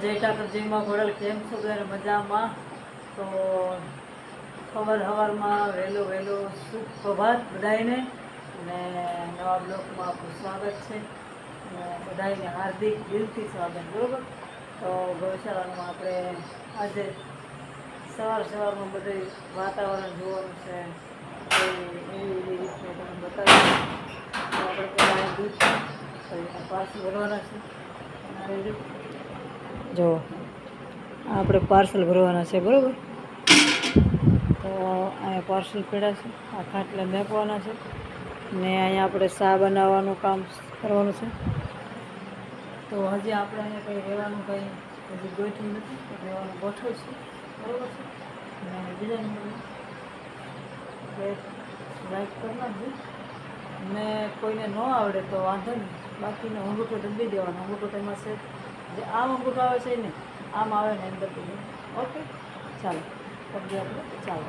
જય ઠાકર જય માં ઘોડલ કેમ છો ત્યારે મજામાં? તો સવારમાં વહેલો સુપ્રભાત બધાને અને નવા બ્લોગમાં આપણું સ્વાગત છે અને બધાને હાર્દિક દિલથી સ્વાગત. બરાબર, તો ગૌશાળામાં આપણે આજે સવારમાં બધું વાતાવરણ જોવાનું છે એવી રીતે તમે બતાવીએ. તો આપણે પહેલાં દૂધ પાર્સલ ભરવાના છે. જો આપણે પાર્સલ ભરવાના છે, બરાબર. તો અહીંયા પાર્સલ પડ્યા છે, આ ખાટલા મેકવાના છે ને અહીંયા આપણે ચા બનાવવાનું કામ કરવાનું છે. તો હજી આપણે અહીંયા કંઈ રહેવાનું કંઈ હજી ગોઠવું નથી, રહેવાનું ગોઠવું છે, બરાબર છે. અને બીજા નંબરનું લાઈક કરી નાખજો ને કોઈને ન આવડે તો વાંધો નહીં, બાકીનો અંગૂઠો દબી દેવાનો. અંગૂઠો તેમાં છે જે આમ અંગૂઠો આવે છે ને આમ આવે ને એમ દબી દે. ઓકે, ચાલો કરીએ આપણે. ચાલો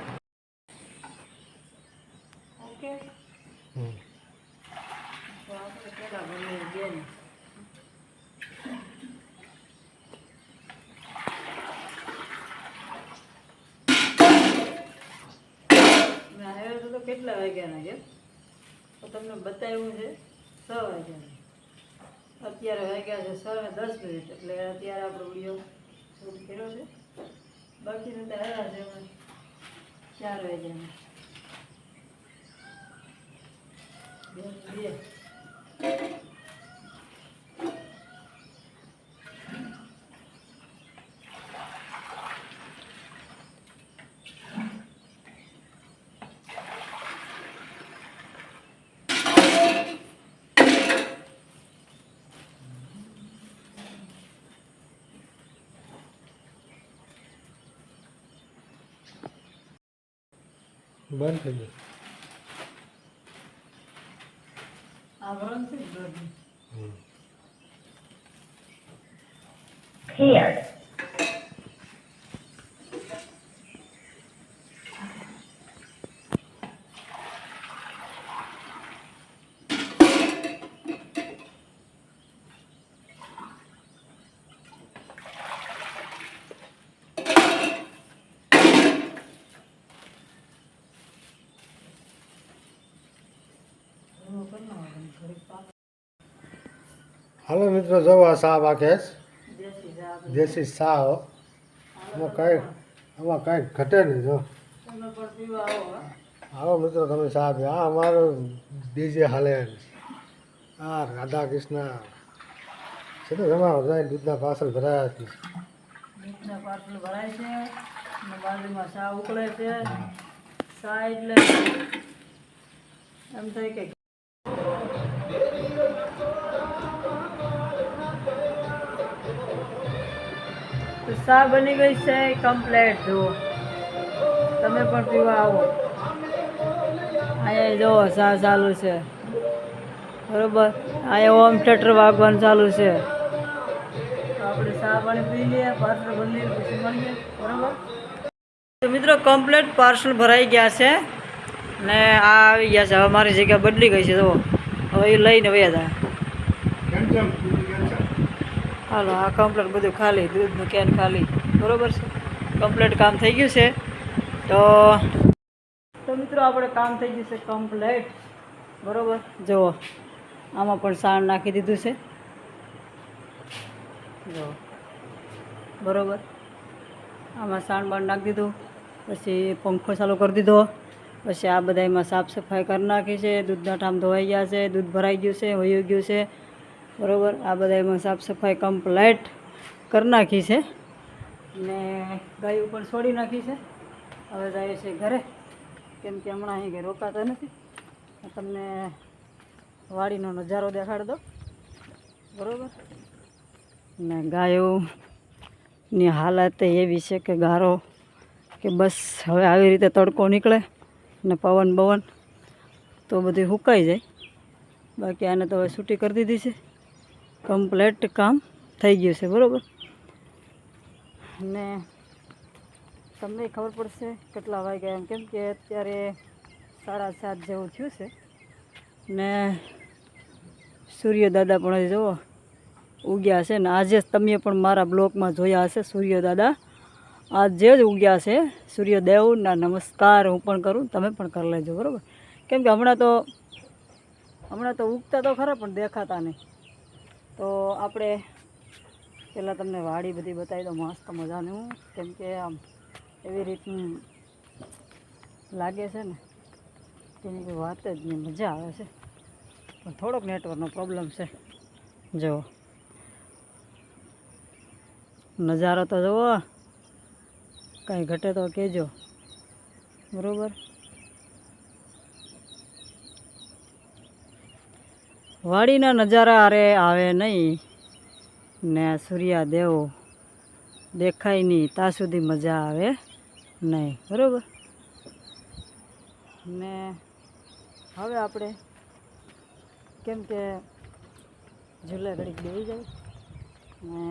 ઓકે. તો આપણે પહેલાં ભણીએ બેન. હવે તો કેટલા વાગ્યાના છે તો તમને બતાવ્યું છે 6 વાગ્યાના. અત્યારે વાગ્યા છે 6:10, એટલે અત્યારે આપણો વિડીયો શૂટ કર્યો છે. બાકીનું તો આવ્યા છે 4 વાગ્યાના. બંધ થઈ ગયું. આ વળણ છે દોઢ. Paired. હાલો મિત્રો, જો આ સા બાકે દેશી સા હો. આમાં કાંઈ ઘટે નહીં. જો તમે પણ પીવા આવો. આવો મિત્રો, તમે સા પી. આ અમારું ડીજે હાલે. આ રાધા કૃષ્ણ છે તો જમાડો જાય. દૂધના પાર્સલ ભરાયા છે. દૂધના પાર્સલ ભરાય છે અને બાજુમાં ચા ઉકળે છે. ચા એટલે એમ થાય કે ચા બની ગઈ છે કમ્પ્લેટ. જુઓ, તમે પણ પીવા આવો. અહીંયા જુઓ ચા ચાલુ છે, બરોબર. અહીંયા હોમ થિયેટર વાગવાનું ચાલુ છે. તો આપણે ચા પાણી પી લઈએ, પાર્સલ ભરી લઈએ, પછી મળીએ, બરાબર. તો મિત્રો કમ્પ્લેટ પાર્સલ ભરાઈ ગયા છે ને આ આવી ગયા છે. હવે મારી જગ્યા બદલી ગઈ છે. જુઓ, હવે એ લઈને વયા હતા. હાલો, આ કમ્પ્લેટ બધું ખાલી, દૂધનું કેન ખાલી, બરાબર છે. કમ્પ્લેટ કામ થઈ ગયું છે. તો મિત્રો આપણે કામ થઈ ગયું છે કમ્પ્લેટ, બરાબર. જુઓ, આમાં પણ સાણ નાખી દીધું છે. જુઓ, બરાબર. આમાં સાણ બાણ નાખી દીધું, પછી પંખો ચાલુ કરી દીધો. પછી આ બધા એમાં સાફ સફાઈ કરી નાખી છે. દૂધના ઠામ ધોવાઈ ગયા છે, દૂધ ભરાઈ ગયું છે, વહી ગયું છે, બરાબર. આ બધા એમાં સાફ સફાઈ કમ્પ્લેટ કરી નાખી છે ને ગાયું પણ છોડી નાખી છે. હવે જાય છે ઘરે, કેમ કે હમણાં અહીં કંઈ રોકાતા નથી. તમને વાડીનો નજારો દેખાડી દો, બરાબર. ને ગાયોની હાલત એવી છે કે ગારો કે બસ હવે આવી રીતે તડકો નીકળે ને પવન બવન તો બધું સુકાઈ જાય. બાકી આને તો હવે છૂટી કરી દીધી છે. કમ્પ્લેટ કામ થઈ ગયું છે, બરાબર. ને તમને ખબર પડશે કેટલા વાગ્યા એમ, કેમ કે અત્યારે 7:30 જેવું થયું છે ને સૂર્ય દાદા પણ જુઓ ઉગ્યા છે ને આજે જ તમે પણ મારા બ્લોગમાં જોયા હશે સૂર્ય દાદા આજે જ ઉગ્યા છે. સૂર્યદેવના નમસ્કાર હું પણ કરું, તમે પણ કરી લેજો બરાબર. કેમ કે હમણાં તો ઉગતા તો ખરા પણ દેખાતા નહીં. તો આપણે પહેલાં તમને વાડી બધી બતાવી દો મસ્ત મજાનું. કેમ કે આમ એવી રીતનું લાગે છે ને તેની કોઈ વાત જ નહીં, મજા આવે છે. પણ થોડોક નેટવર્કનો પ્રોબ્લેમ છે. જો નજારો તો જુઓ, કાંઈ ઘટે તો કહેજો બરાબર. વાડીના નજારા અરે આવે નહીં ને સૂર્યદેવ દેખાય નહીં ત્યાં સુધી મજા આવે નહીં બરાબર. ને હવે આપણે કેમ કે ઝૂલે ઘડીક બેસી જાય ને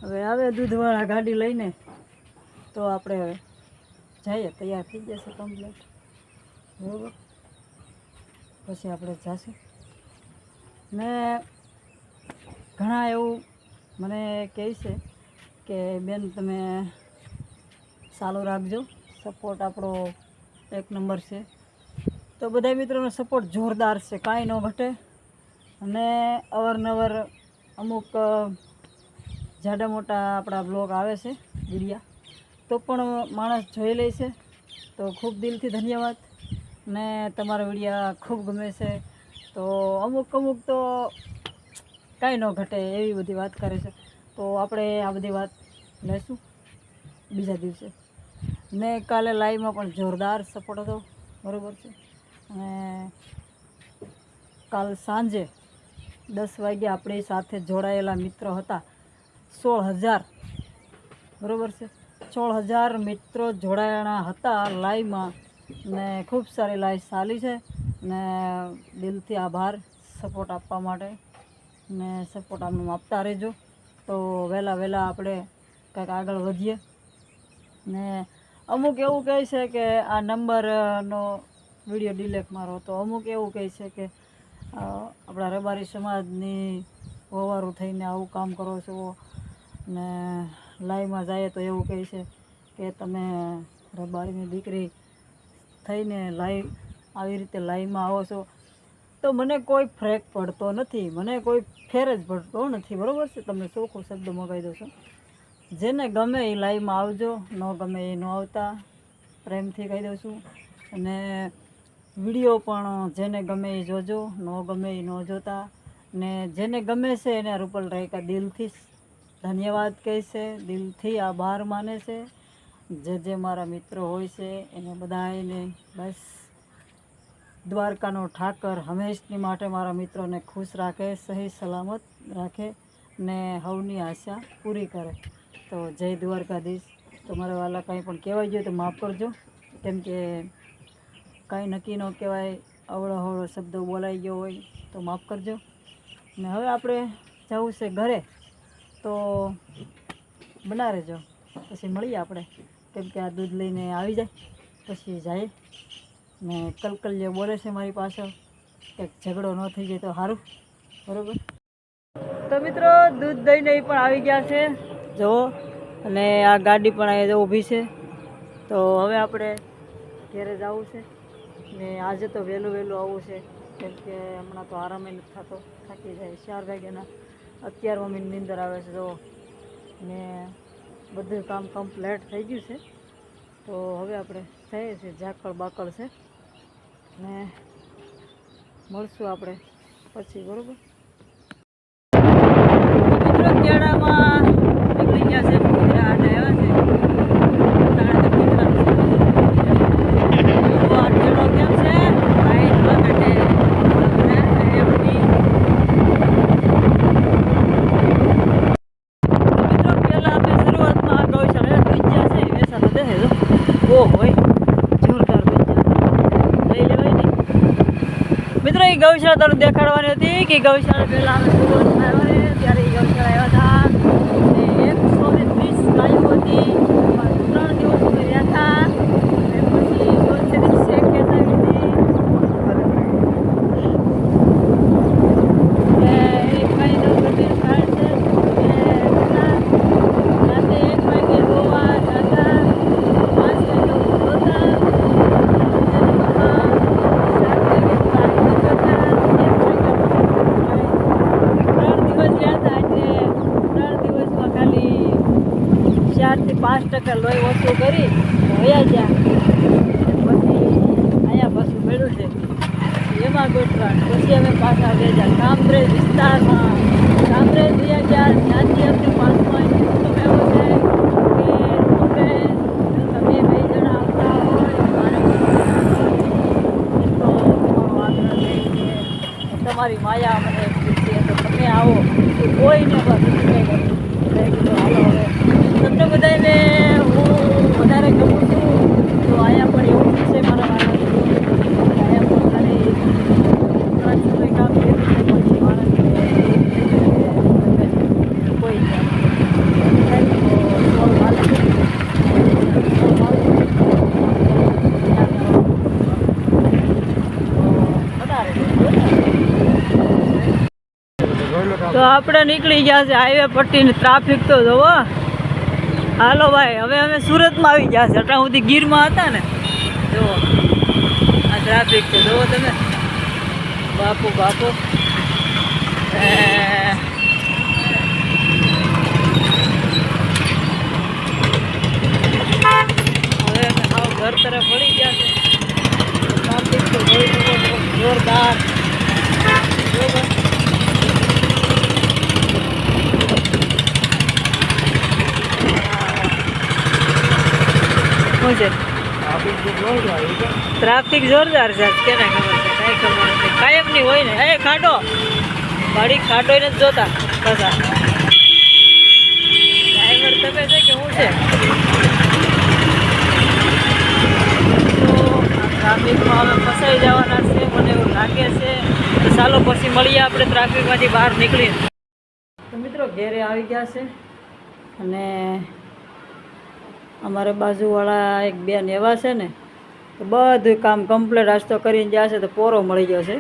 હવે આવે દૂધવાળા ગાડી લઈને તો આપણે હવે જઈએ, તૈયાર થઈ જશે કમ્પ્લીટ બરાબર. પછી આપણે જઈશું ને ઘણા એવું મને કહે છે કે બેન તમે ચાલુ રાખજો, સપોર્ટ આપણો 1 નંબર છે. તો બધા મિત્રોનો સપોર્ટ જોરદાર છે, કાંઈ ન ઘટે. અને અવારનવાર અમુક જાડા મોટા આપણા બ્લોગ આવે છે વિડીયા, તો પણ માણસ જોઈ લે છે. તો ખૂબ દિલથી ધન્યવાદ. ને તમારા વિડીયા ખૂબ ગમે છે. તો અમુક તો કાંઈ ન ઘટે એવી બધી વાત કરે છે. તો આપણે આ બધી વાત લેશું બીજા દિવસે. ને કાલે લાઈવમાં પણ જોરદાર સપોર્ટ હતો બરાબર છે. અને કાલ સાંજે 10 વાગ્યે આપણી સાથે જોડાયેલા મિત્રો હતા 16,000 બરાબર છે. 16,000 મિત્રો જોડાયેલા હતા લાઈવમાં ને ખૂબ સારી લાઈવ ચાલી છે. ને દિલથી આભાર સપોર્ટ આપવા માટે ને સપોર્ટ આમ આપતા રહેજો. તો વહેલા આપણે કંઈક આગળ વધીએ. ને અમુક એવું કહે છે કે આ નંબરનો વિડીયો ડિલેટ મારો, તો અમુક એવું કહે છે કે આપણા રબારી સમાજની વવારું થઈને આવું કામ કરો છો ને લાઈવમાં જાય તો એવું કહે છે કે તમે રબારીની દીકરી થઈને લાઈવ આવી રીતે લાઈવમાં આવો છો. તો મને કોઈ ફરક પડતો નથી, મને કોઈ ફેર જ પડતો નથી બરાબર છે. તમને ચોખ્ખું શબ્દમાં કહી દઉં છું, જેને ગમે એ લાઈવમાં આવજો, ન ગમે એ ન આવતા, પ્રેમથી કહી દઉં છું. અને વિડીયો પણ જેને ગમે એ જોજો, ન ગમે એ ન જોતા. ને જેને ગમે છે એને રૂપલ રાયકા દિલથી ધન્યવાદ કહે છે, દિલથી આભાર માને છે. જે મારા મિત્રો હોય છે એને બધાને બસ દ્વારકાનો ઠાકર હંમેશની માટે મારા મિત્રોને ખુશ રાખે, સહી સલામત રાખે ને હવની આશા પૂરી કરે. તો જય દ્વારકાધીશ. તો મારા વાલા કાંઈ પણ કહેવાય જોઈએ તો માફ કરજો, કેમ કે કાંઈ નક્કી ન કહેવાય, અવળો શબ્દો બોલાઈ ગયો હોય તો માફ કરજો. ને હવે આપણે જવું છે ઘરે, તો બના રહેજો. પછી મળીએ આપણે, કેમ કે આ દૂધ લઈને આવી જાય પછી જાય. ને કલકલિયો બોલે છે મારી પાછળ કે ઝઘડો ન થઈ જાય તો સારું બરાબર. તો મિત્રો દૂધ દઈને એ પણ આવી ગયા છે જુઓ. અને આ ગાડી પણ અહીંયા ઊભી છે. તો હવે આપણે ઘરે જવું છે ને આજે તો વહેલું આવવું છે, કેમ કે હમણાં તો આરામ નથી થતો, થાકી જાય. 4 વાગ્યાના અત્યાર મમ્મીની નીંદર આવે છે જુઓ. ને બધું કામ કમ્પ્લીટ થઈ ગયું છે. તો હવે આપણે જઈએ છીએ, ઝાકળ બાકળ છે ને મળશું આપણે પછી બરાબર. મિત્રો કેળામાં નીકળી ગયા છે, કૂતરા આડે આવ્યા છે. કેમ છે મિત્રો એ ગૌશાળા તમને દેખાડવાની હતી કે ગૌશાળા પહેલાં અમે સુરતમાં આવ્યા ત્યારે એ ગૌશાળા આવ્યા હતા. 130 ગાયો હતી, 3 દિવસ રહ્યા હતા. પછી 2 દિવસ શેક હતી. 5% લોહી ઓછું કરી વયા ગયા. પછી અહીંયા પાછું મળ્યું છે એમાં ગોઠવાણ. પછી અમે પાછા ગયા કામરેજ વિસ્તારમાં. કામરેજ ગયા ત્યાંથી અમને પાછમાં હુકમ એવો છે કે તમે બે જણા આવતા હોય મારે તો આગ્રહ છે કે તમારી માયા મને પૂછીએ તો તમે આવો તો કોઈને બસ હાલો હવે તમને બધાને હું વધારે ગમું છું તો અહીંયા પણ એવું છે મારા અહીંયા પણ ખાલી સમય કામ કર્યું છે પછી માણસને કોઈ તો આપણે નીકળી ગયા છે હાઈવે પટ્ટીની ટ્રાફિક તો જોવો. હાલો ભાઈ હવે અમે સુરતમાં આવી ગયા છે. અત્યાર સુધી ગીરમાં હતા ને જુઓ આ ટ્રાફિક છે જુઓ તમે. બાપુ બાપુ હવે અમે આવ ઘર તરફ વળી ગયા છે. ટ્રાફિક તો જોઈ શકો જોરદાર બરોબર. ટ્રાફિક જોરદાર છે કેને ખબર છે કાંઈ ખબર નથી. કાયમ ની હોય ને એ ખાટો ગાડી ખાટો નથી જોતા પાછા ડ્રાઈવર તમે છે કે હું છે. તો ટ્રાફિકમાં હવે ફસાઈ જવાના છે મને એવું લાગે છે. તો ચાલો પછી મળીએ આપણે ટ્રાફિકમાંથી બહાર નીકળીને. તો મિત્રો ઘેરે આવી ગયા છે અને અમારે બાજુવાળા એક બેન એવા છે ને તો બધું કામ કમ્પ્લીટ આજ તો કરીને ગયા છે. તો પોરો મળી ગયો છે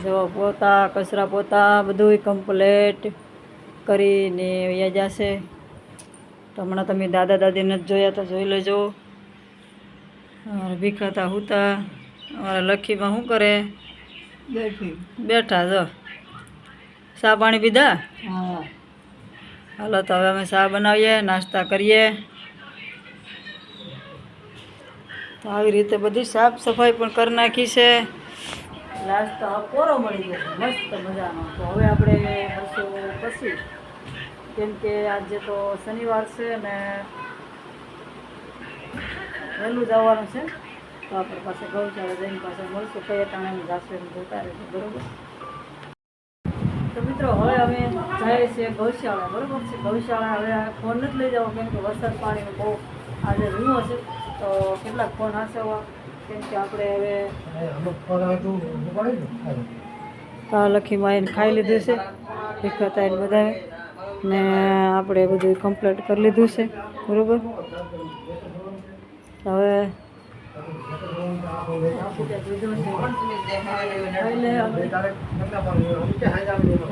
જવા પોતા કચરા પોતા બધું કમ્પ્લીટ કરીને વયા જશે. તો હમણાં તમે દાદા દાદી નથી જોયા તો જોઈ લેજો. અમારે ભીખાતા હુતા અમારા લખીમાં શું કરે બેઠા જો. ચા પાણી પીધા? હા. હાલો તો હવે અમે ચા બનાવીએ નાસ્તા કરીએ. તો આવી રીતે બધી સાફ સફાઈ પણ કરી નાખી છે. લાસ્ટ તો આ પોરો મળી ગયો છે મસ્ત મજાનો. તો હવે આપણે હશું પછી કેમ કે આજે તો શનિવાર છે ને વહેલું જવાનું છે. તો આપણે પાસે ગૌશાળા જઈને પાસે મળશું કઈ ટાણે જાશું જોતા રહેશું બરાબર. તો મિત્રો હવે અમે જઈએ છીએ ગૌશાળા બરાબર છે. ગૌશાળા હવે ફોન નથી લઈ જવો કેમ કે વરસાદ પાણીનો બહુ આજે વીમો છે. તો કેટલાક ફોન હાંસવા કેમ કે આપણે હવે લખીમાં એને ખાઈ લીધું છે ભીખાતા એને બધાએ ને આપણે બધું કમ્પ્લીટ કરી લીધું છે બરાબર. હવે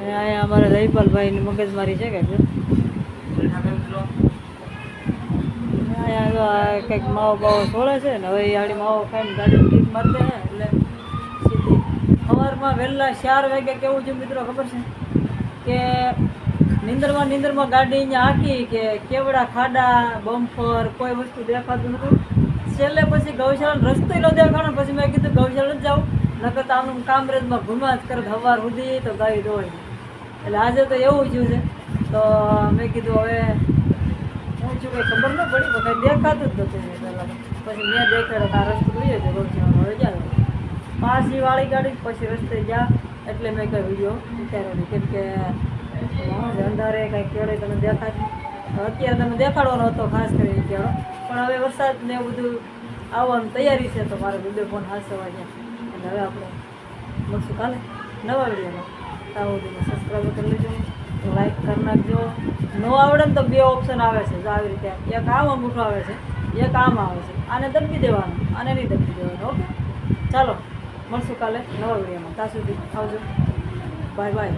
અહીંયા અમારા જયપાલભાઈની મગજમારી છે કે અહીંયા જો આ કંઈક માવો બાવો છોડે છે ને હવે આડી માવો ખાઈને ગાડી ટીક મારી દે એટલે સીધી સવારમાં વહેલા 4 વાગે કેવું છે મિત્રો ખબર છે કે નીંદરમાં ગાડી અહીંયા હાકી કે કેવડા ખાડા બમ્પર કોઈ વસ્તુ દેખાતું નહોતું. છેલ્લે પછી ગૌશાળાનો રસ્તો ન દેખાણો પછી મેં કીધું ગૌશાળા જ જાઉં નકર તો આમ કામરેજમાં ઘૂમા જ કરે સવાર સુધી તો ગાય દોડી. એટલે આજે તો એવું થયું છે. તો મેં કીધું હવે હું છું કંઈ ખબર ન પડી પણ કંઈ દેખાતું જ નહોતું પહેલાં. પછી મેં દેખાડ્યો કે આ રસ્તો જોઈએ છે ગૌશાળાનો હવે જાય પાછી વાળી ગાડી પછી રસ્તે ગયા એટલે મેં કંઈ વિડીયો ઉતાર્યો નહીં કેમ કે અંધારે કાંઈ કેળે તમે દેખાય અત્યારે તમે દેખાડવાનો હતો ખાસ કરીને કેળો પણ હવે વરસાદ ને એવું બધું આવવાની તૈયારી છે. તો મારે વિડીયો ફોન હાસવા ગયા એટલે હવે આપણે મળશું કાલે નવા વિડીયોમાં. ત્યાં સુધીમાં સબસ્ક્રાઈબ કરી લેજો લાઈક કરી નાખજો. ન આવડે ને તો 2 ઓપ્શન આવે છે જો આવી રીતે એક આમ અંગૂઠો આવે છે એક આમ આવે છે. આને દબકી દેવાનું આને નહીં દબકી દેવાનું. ઓકે ચાલો મળશું કાલે નવા વિડીયોમાં. ત્યાં સુધી આવજો બાય બાય.